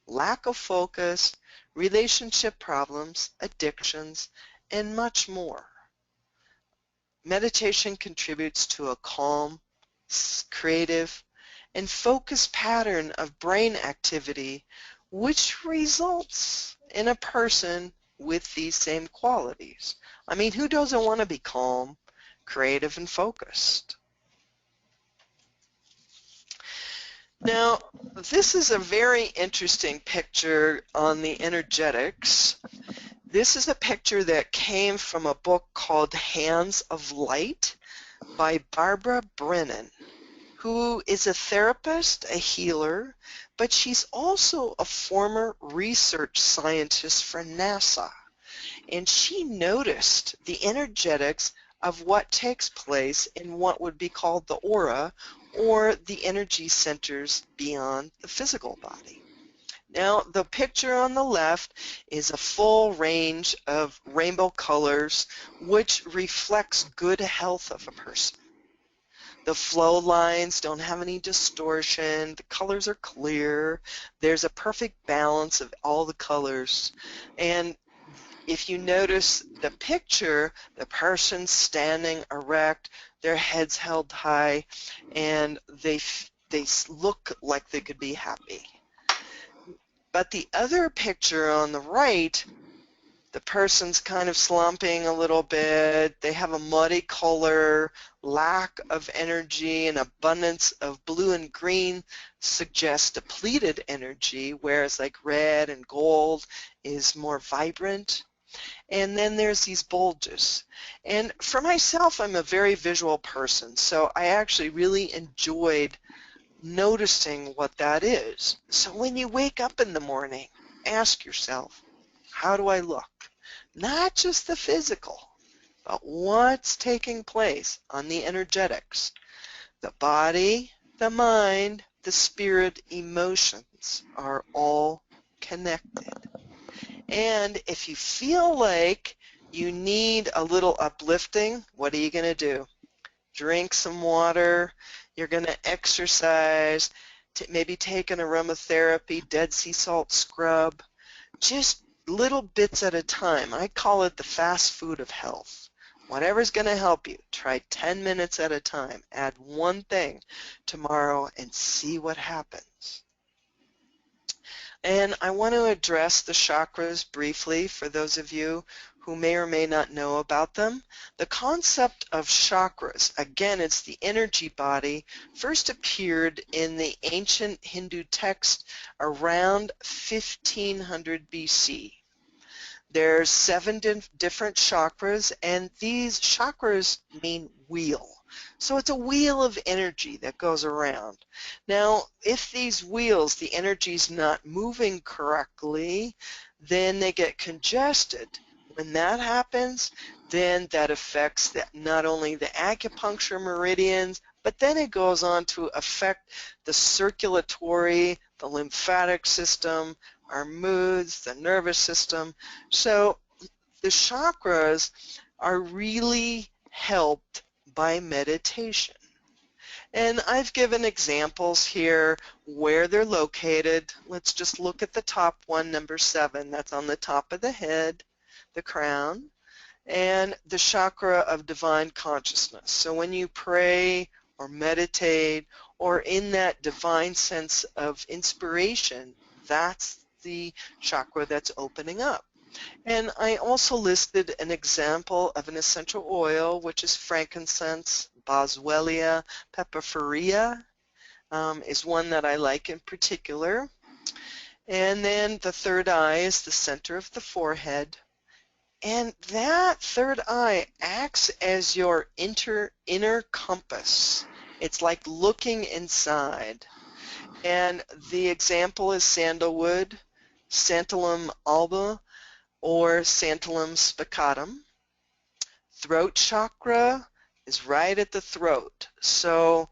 Speaker 2: lack of focus, relationship problems, addictions, and much more. Meditation contributes to a calm, creative, and focused pattern of brain activity, which results in a person with these same qualities. I mean, who doesn't want to be calm, creative, and focused? Now, this is a very interesting picture on the energetics. This is a picture that came from a book called Hands of Light by Barbara Brennan, who is a therapist, a healer, but she's also a former research scientist for NASA. And she noticed the energetics of what takes place in what would be called the aura, or the energy centers beyond the physical body. Now, the picture on the left is a full range of rainbow colors, which reflects good health of a person. The flow lines don't have any distortion, the colors are clear, there's a perfect balance of all the colors, and if you notice the picture, the person standing erect, their heads held high, and they look like they could be happy. But the other picture on the right, the person's kind of slumping a little bit, they have a muddy color, lack of energy, and abundance of blue and green suggests depleted energy, whereas like red and gold is more vibrant. And then there's these bulges. And for myself, I'm a very visual person, so I actually really enjoyed noticing what that is. So when you wake up in the morning, ask yourself, how do I look? Not just the physical, but what's taking place on the energetics. The body, the mind, the spirit, emotions are all connected. And if you feel like you need a little uplifting, what are you going to do? Drink some water, you're going to exercise, maybe take an aromatherapy, Dead Sea salt scrub, just little bits at a time. I call it the fast food of health. Whatever's going to help you, try 10 minutes at a time. Add one thing tomorrow and see what happens. And I want to address the chakras briefly for those of you who may or may not know about them. The concept of chakras, again, it's the energy body, first appeared in the ancient Hindu text around 1500 BC. There's 7 different chakras, and these chakras mean wheel. So it's a wheel of energy that goes around. Now, if these wheels, the energy is not moving correctly, then they get congested. When that happens, then that affects not only the acupuncture meridians, but then it goes on to affect the circulatory, the lymphatic system, our moods, the nervous system. So the chakras are really helped by meditation. And I've given examples here where they're located. Let's just look at the top one, number 7. That's on the top of the head, the crown, and the chakra of divine consciousness. So when you pray or meditate or in that divine sense of inspiration, that's the chakra that's opening up. And I also listed an example of an essential oil, which is frankincense, boswellia, pepperferia is one that I like in particular. And then the third eye is the center of the forehead. And that third eye acts as your inner compass. It's like looking inside. And the example is sandalwood, Santalum alba, or Santalum spiccatum. Throat chakra is right at the throat. So,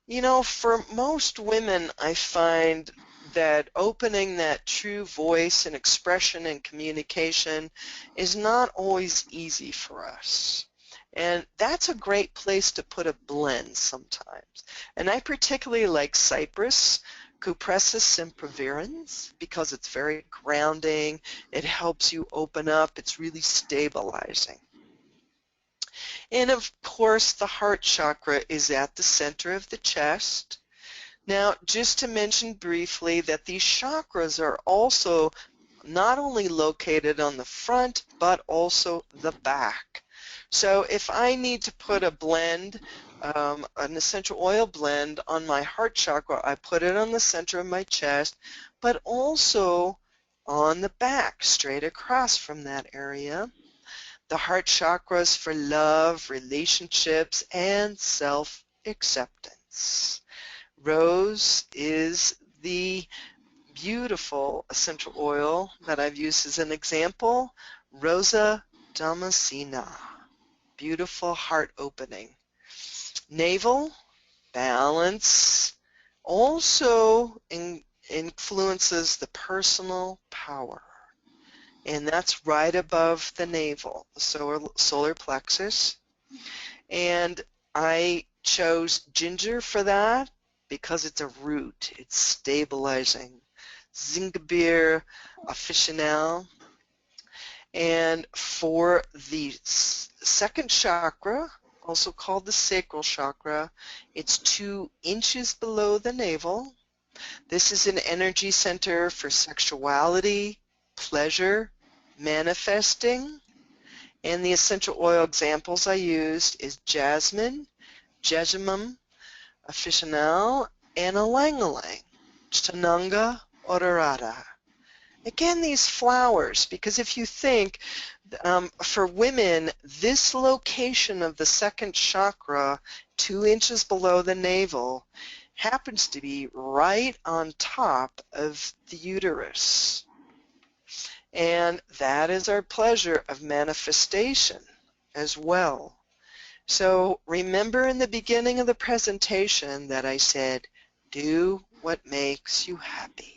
Speaker 2: you know, for most women, I find that opening that true voice and expression and communication is not always easy for us. And that's a great place to put a blend sometimes. And I particularly like cypress, Cupressus sempervirens, because it's very grounding, it helps you open up, it's really stabilizing. And of course, the heart chakra is at the center of the chest. Now, just to mention briefly that these chakras are also not only located on the front, but also the back. So if I need to put a blend an essential oil blend on my heart chakra. I put it on the center of my chest, but also on the back, straight across from that area. The heart chakras for love, relationships, and self-acceptance. Rose is the beautiful essential oil that I've used as an example. Rosa Damascena, beautiful heart opening. Navel, balance, also influences the personal power. And that's right above the navel, the solar plexus. And I chose ginger for that because it's a root. It's stabilizing. Zingiber officinale. And for the second chakra, also called the sacral chakra, it's 2 inches below the navel. This is an energy center for sexuality, pleasure, manifesting. And the essential oil examples I used is jasmine, jessamum officinale, and ylang-ylang, Chananga odorata. Again, these flowers, because if you think, for women, this location of the second chakra, 2 inches below the navel, happens to be right on top of the uterus. And that is our pleasure of manifestation as well. So remember in the beginning of the presentation that I said, do what makes you happy.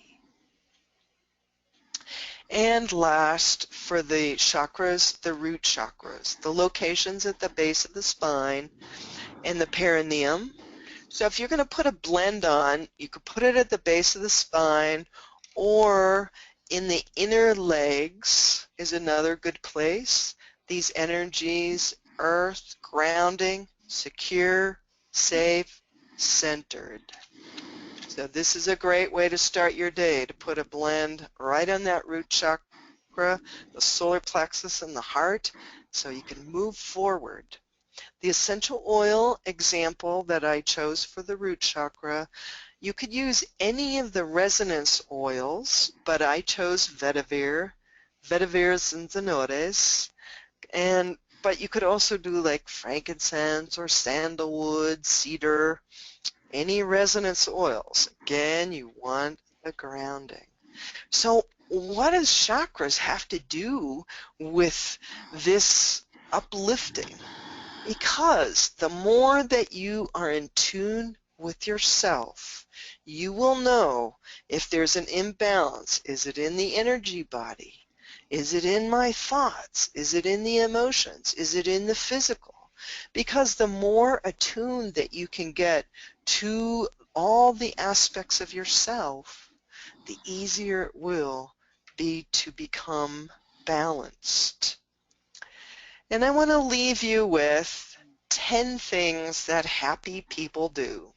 Speaker 2: And last, for the chakras, the root chakras, the locations at the base of the spine and the perineum. So if you're going to put a blend on, you could put it at the base of the spine, or in the inner legs is another good place. These energies, earth, grounding, secure, safe, centered. So this is a great way to start your day, to put a blend right on that root chakra, the solar plexus, and the heart, so you can move forward. The essential oil example that I chose for the root chakra, you could use any of the resonance oils, but I chose vetiver zinzanores, but you could also do like frankincense or sandalwood, cedar, any resonance oils. Again, you want the grounding. So what does chakras have to do with this uplifting? Because the more that you are in tune with yourself, you will know if there's an imbalance. Is it in the energy body? Is it in my thoughts? Is it in the emotions? Is it in the physical? Because the more attuned that you can get to all the aspects of yourself, the easier it will be to become balanced. And I want to leave you with 10 things that happy people do.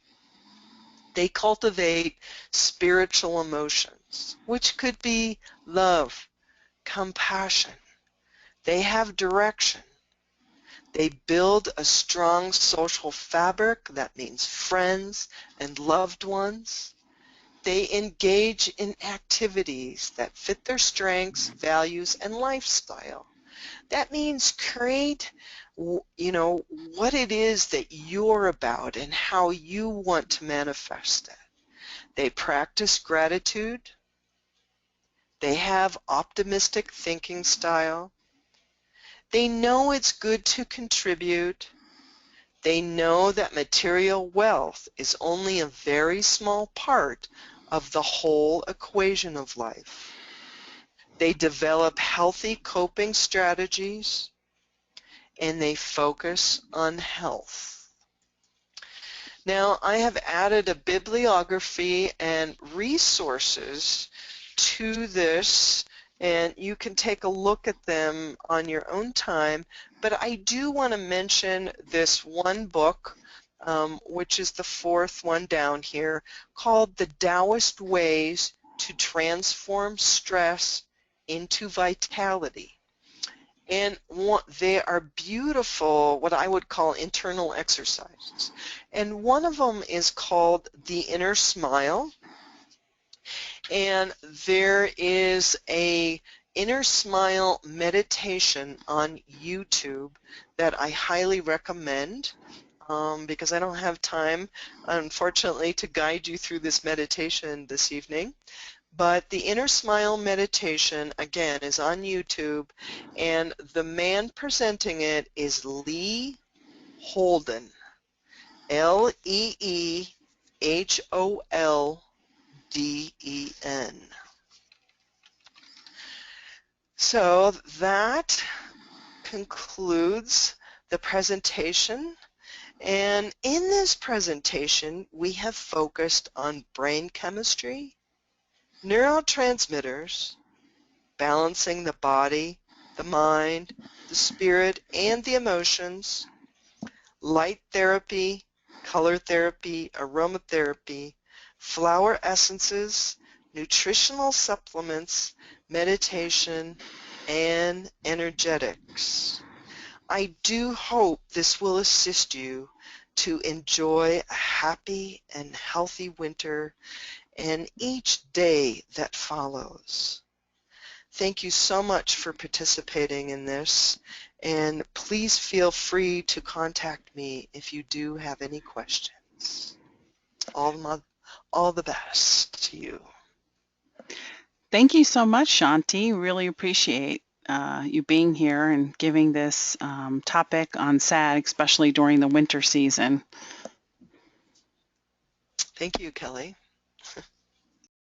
Speaker 2: They cultivate spiritual emotions, which could be love, compassion. They have direction. They build a strong social fabric, that means friends and loved ones. They engage in activities that fit their strengths, values, and lifestyle. That means create, what it is that you're about and how you want to manifest it. They practice gratitude. They have optimistic thinking style. They know it's good to contribute. They know that material wealth is only a very small part of the whole equation of life. They develop healthy coping strategies, and they focus on health. Now, I have added a bibliography and resources to this, and you can take a look at them on your own time, but I do want to mention this one book, which is the 4th one down here, called The Taoist Ways to Transform Stress into Vitality. And they are beautiful, what I would call internal exercises. And one of them is called the Inner Smile. And there is a Inner Smile meditation on YouTube that I highly recommend because I don't have time, unfortunately, to guide you through this meditation this evening. But the Inner Smile meditation, again, is on YouTube, and the man presenting it is Lee Holden, Leeholden. So that concludes the presentation. And in this presentation, we have focused on brain chemistry, neurotransmitters, balancing the body, the mind, the spirit, and the emotions, light therapy, color therapy, aromatherapy, flower essences, nutritional supplements, meditation, and energetics. I do hope this will assist you to enjoy a happy and healthy winter and each day that follows. Thank you so much for participating in this, and please feel free to contact me if you do have any questions. All the best to you.
Speaker 1: Thank you so much, Shanti. Really appreciate you being here and giving this topic on SAD, especially during the winter season.
Speaker 2: Thank you, Kelly.